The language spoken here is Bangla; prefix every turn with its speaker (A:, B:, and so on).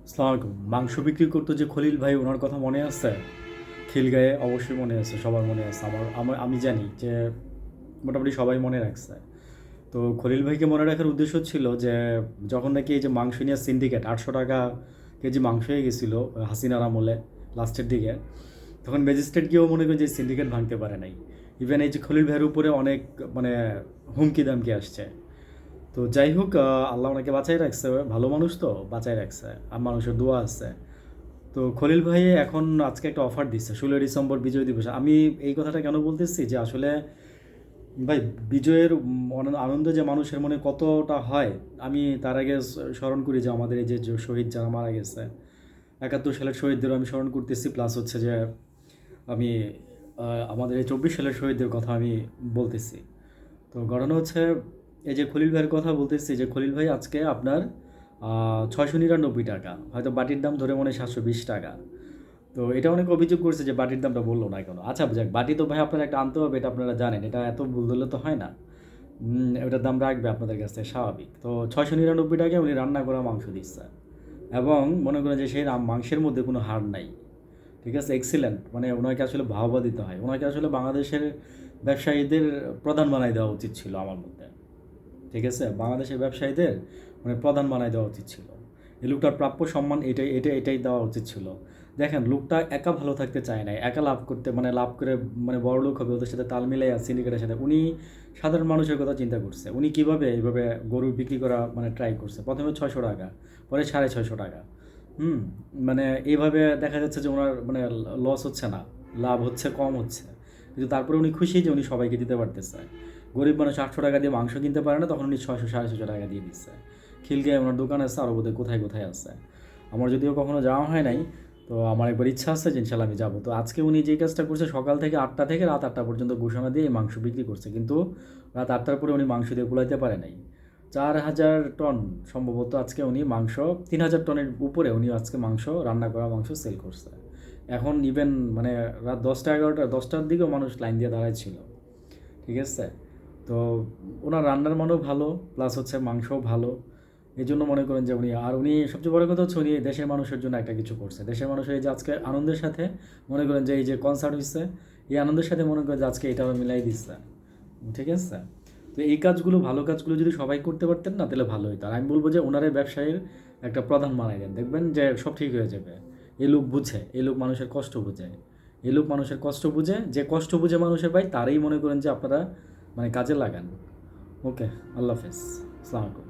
A: আসসালামু আলাইকুম। মাংস বিক্রি করতো যে খলিল ভাই, ওনার কথা মনে আছে? খিলগাঁয়ে অবশ্যই মনে আছে, সবার মনে আছে। আমি জানি যে মোটামুটি সবাই মনে রাখছে। তো খলিল ভাইকে মনে রাখার উদ্দেশ্য ছিল যে যখন নাকি এই যে মাংস নিয়ে সিন্ডিকেট 800 টাকা কেজি মাংস হয়ে গেছিলো হাসিনার আমলে লাস্টের দিকে, তখন ম্যাজিস্ট্রেট গিয়েও মনে করেন যে সিন্ডিকেট ভাঙতে পারে নাই। ইভেন এই যে খলিল ভাইয়ের উপরে অনেক মানে হুমকি দামকি আসছে। তো যাই হোক, আল্লাহ ওনাকে বাঁচাই রাখছে, ভালো মানুষ তো বাঁচাই রাখছে, আর মানুষের দোয়া আছে। তো খলিল ভাই এখন আজকে একটা অফার দিচ্ছে 16 ডিসেম্বর বিজয় দিবস। আমি এই কথাটা কেন বলতেছি যে আসলে ভাই, বিজয়ের আনন্দ যে মানুষের মনে কতটা হয়, আমি তার আগে স্মরণ করি যে আমাদের এই যে শহীদ যারা মারা গেছে, 71 সালের শহীদদেরও আমি স্মরণ করতেছি, প্লাস হচ্ছে যে আমি আমাদের এই 24 সালের শহীদদের কথা আমি বলতেছি। তো ঘটনা হচ্ছে, এই যে খলিল ভাইয়ের কথা বলতেছি, যে খলিল ভাই আজকে আপনার 699 টাকা, হয়তো বাটির দাম ধরে মনে হয় 720 টাকা। তো এটা অনেক অভিযোগ করছে যে বাটির দামটা বললো না কেন। আচ্ছা যাক, বাটি তো ভাই আপনারা একটা আনতে হবে, এটা আপনারা জানেন, এটা এত ভুল ধরলে তো হয় না। ওটার দাম রাখবে আপনাদের কাছ থেকে, স্বাভাবিক। তো 699 টাকায় উনি রান্না করা মাংস দিচ্ছে, এবং মনে করেন যে সেই মাংসের মধ্যে কোনো হাড় নাই। ঠিক আছে, এক্সিলেন্ট। মানে ওনাকে আসলে ভাবা দিতে হয়, ওনাকে আসলে বাংলাদেশের ব্যবসায়ীদের প্রধান বানাই দেওয়া উচিত ছিল আমার মধ্যে। ঠিক আছে, বাংলাদেশের ব্যবসায়ীদের মানে প্রধান বানাই দেওয়া উচিত ছিল। এই লোকটার প্রাপ্য সম্মান এটাই দেওয়া উচিত ছিল। দেখেন, লোকটা একা ভালো থাকতে চায় না, একা লাভ করতে মানে লাভ করে মানে বড় লোক হবে, ওদের সাথে তাল মিলাই সিন্ডিকেটের সাথে। উনি সাধারণ মানুষের কথা চিন্তা করছে। উনি কীভাবে এইভাবে গরু বিক্রি করা মানে ট্রাই করছে, প্রথমে 600 টাকা, পরে 650 টাকা। হুম মানে এইভাবে দেখা যাচ্ছে যে ওনার মানে লস হচ্ছে না, লাভ হচ্ছে, কম হচ্ছে। কিন্তু তারপরে উনি খুশি যে উনি সবাইকে দিতে পারতেছে। গরিব মানুষ 800 টাকা দিয়ে মাংস কিনতে পারে না, তখন উনি 600 সাড়ে 600 টাকা দিয়ে দিচ্ছে। খিলগাঁয়ে ওনার দোকান আছে, আরও বোধহয় কোথায় কোথায় আছে। আমার যদিও কখনো যাওয়া হয় নাই, তো আমার একবার ইচ্ছা আছে যে ইনশাল্লাহ আমি যাবো। তো আজকে উনি যে কাজটা করছে, সকাল থেকে 8টা থেকে রাত 8টা পর্যন্ত ঘোষণা দিয়ে এই মাংস বিক্রি করছে, কিন্তু রাত 8টার পরে উনি মাংস দিয়ে কুলাইতে পারে নাই। 4000 টন সম্ভবত আজকে উনি মাংস, 3000 টনের উপরে উনি আজকে মাংস, রান্না করা মাংস সেল করছে। এখন ইভেন মানে রাত 10টা 11টা 10টার দিকেও মানুষ লাইন দিয়ে দাঁড়ায় ছিল। ঠিক আছে। তো ওনার রান্নার মানও ভালো, প্লাস হচ্ছে মাংসও ভালো। এই জন্য মনে করেন যে উনি সবচেয়ে বড় কথা হচ্ছে উনি দেশের মানুষের জন্য একটা কিছু করছে। দেশের মানুষের এই যে আজকে আনন্দের সাথে মনে করেন যে এই যে কনসার্ট হচ্ছে, এই আনন্দের সাথে মনে করেন যে আজকে এটাও মিলাই দিচ্ছে। ঠিক আছে। তো এই কাজগুলো, ভালো কাজগুলো যদি সবাই করতে পারতেন না, তাহলে ভালো হতো। আর আমি বলবো যে ওনার এই ব্যবসায়ের একটা প্রধান বানাই দেন, দেখবেন যে সব ঠিক হয়ে যাবে। এই লোক বুঝে, এই লোক মানুষের কষ্ট বুঝে, এই লোক মানুষের কষ্ট বুঝে, যে কষ্ট বুঝে মানুষের ভাই, তারই মনে করেন যে আপনারা মানে কাজে লাগান। ওকে, আল্লাহ হাফেজ, আসসালামু আলাইকুম।